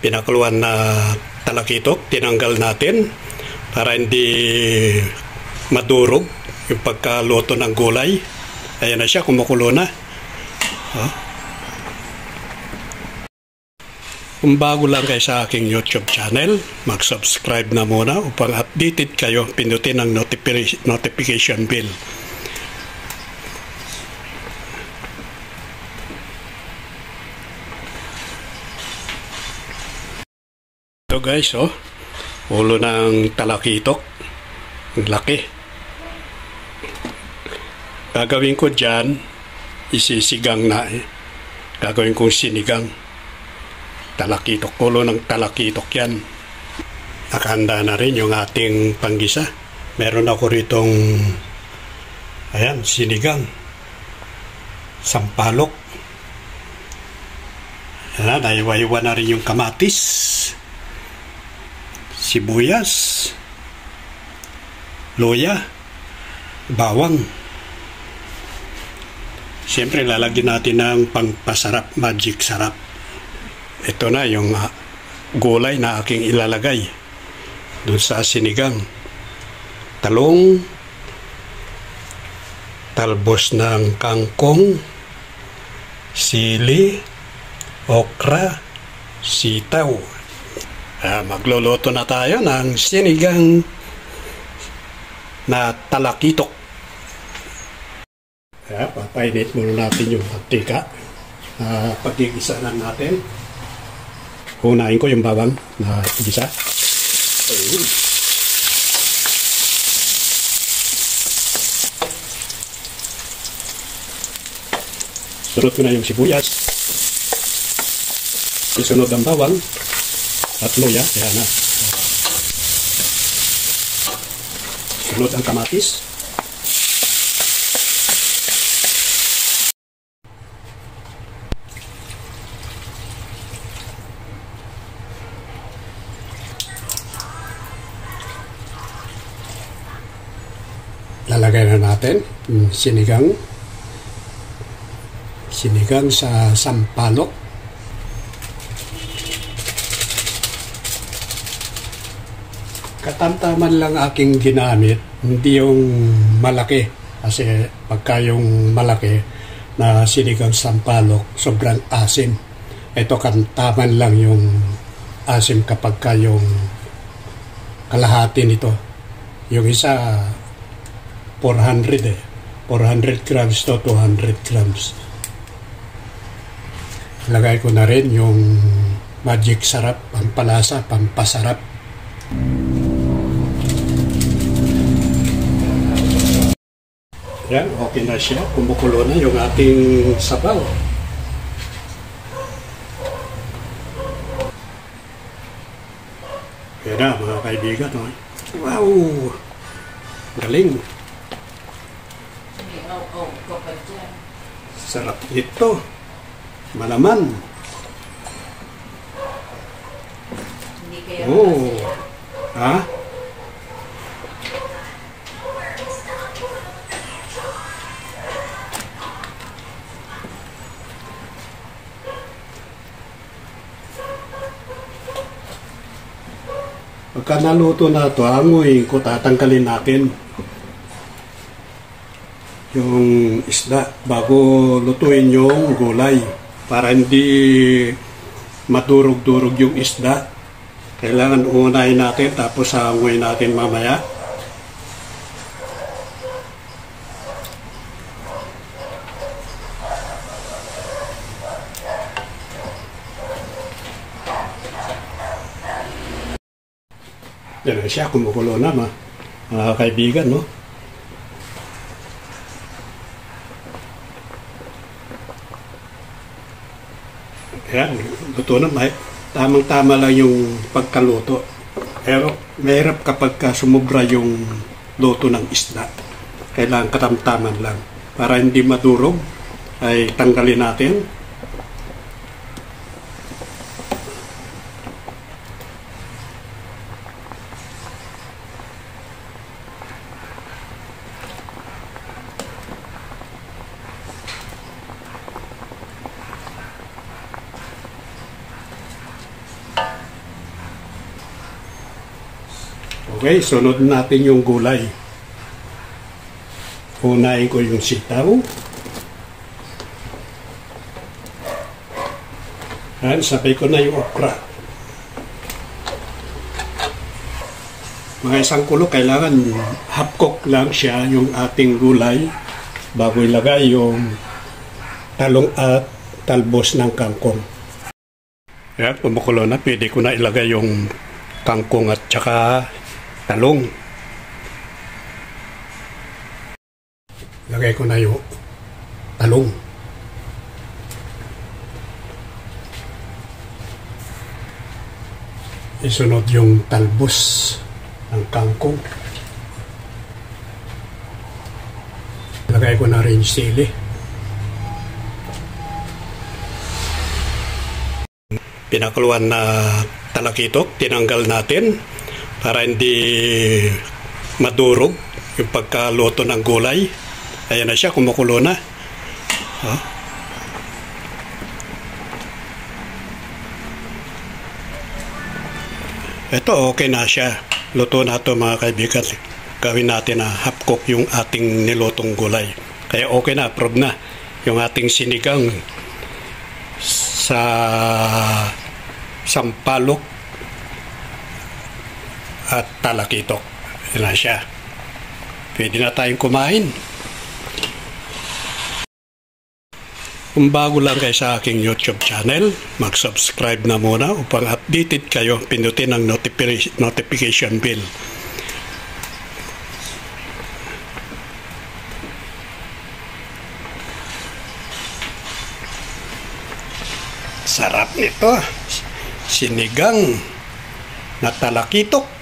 pinakuluan na talakitok, tinanggal natin para hindi madurog yung pagkaluto ng gulay. Ayan na siya, kumukulo na. Kung bago lang kayo sa aking YouTube channel, mag-subscribe na muna upang updated kayo. Pindutin ang notification bell. Ito guys, ulo ng talakitok. Ang laki. Gagawin ko dyan, isisigang na Gagawin kong sinigang. Talakitok, ulo ng talakitok yan. Nakahanda na rin yung ating panggisa. Meron ako ritong, ayan, sinigang. Sampalok. Ayan, naiwa-iwa na rin yung kamatis. Sibuyas. Luya. Bawang. Siyempre, lalagyan natin ng pangpasarap, magic sarap. Ito na yung gulay na aking ilalagay doon sa sinigang. Talong, talbos ng kangkong, sili, okra, sitaw. Magluluto na tayo ng sinigang na talakitok. Papainit muna natin yung mantika. Pag-igisa lang natin. Unahin ko yung bawang na igisa. Sunod ko na yung sibuyas. Isunod ang bawang at luya. Kaya na. Sunod ang kamatis. Lalagay na natin sinigang sa sampalok. Katamtaman lang aking ginamit, hindi yung malaki, kasi pagka yung malaki na sinigang sampalok sobrang asim. Ito kantaman lang yung asim kapag yung kalahati nito. Yung isa 400 grams to 200 grams. Lagay ko na rin yung magic sarap, pampalasa, pampasarap. Yan, okay na siya. Kumukulo na yung ating sabaw. Yan na mga kaibigan. Wow! Galing! Sarap ito. Malaman. Oh. Ha? Pagka naluto na ito, anguin ko, tatanggalin natin yung isda bago lutuin yung gulay para hindi madurog-durog yung isda. Kailangan unahin natin tapos hanguin natin mamaya. Yan na siya, kumukulo na mga kaibigan, no? Yan, luto na. Tamang-tama lang yung pagkaluto. Pero mahirap kapag sumubra yung luto ng isda. Kailangan katamtaman lang. Para hindi madurog, ay tanggalin natin. Okay, sunod natin yung gulay. Unahin ko yung sitaw. Yan, sabay ko na yung okra. Mga isang kulo, kailangan half cook lang siya yung ating gulay bago ilagay yung talong at talbos ng kangkong. Yan, kumukulo na. Pwede ko na ilagay yung kangkong at saka talong. Lagay ko na yung talong. Isunod yung talbos ng kangkong. Lagay ko na rin sili. Pinakuluan na talakitok, tinanggal natin para hindi madurog yung pagkaluto ng gulay. Ayan na siya, kumukulo na. Ito, okay na siya. Luto na ito mga kaibigan. Gawin natin na half cook yung ating nilutong gulay. Kaya okay na, approve na yung ating sinigang sa sampalok at talakitok. Ayan na siya. Pwede na tayong kumain. Kung bago lang kayo sa aking YouTube channel, mag-subscribe na muna upang updated kayo. Pindutin ang notification bell. Sarap nito. Sinigang na talakitok.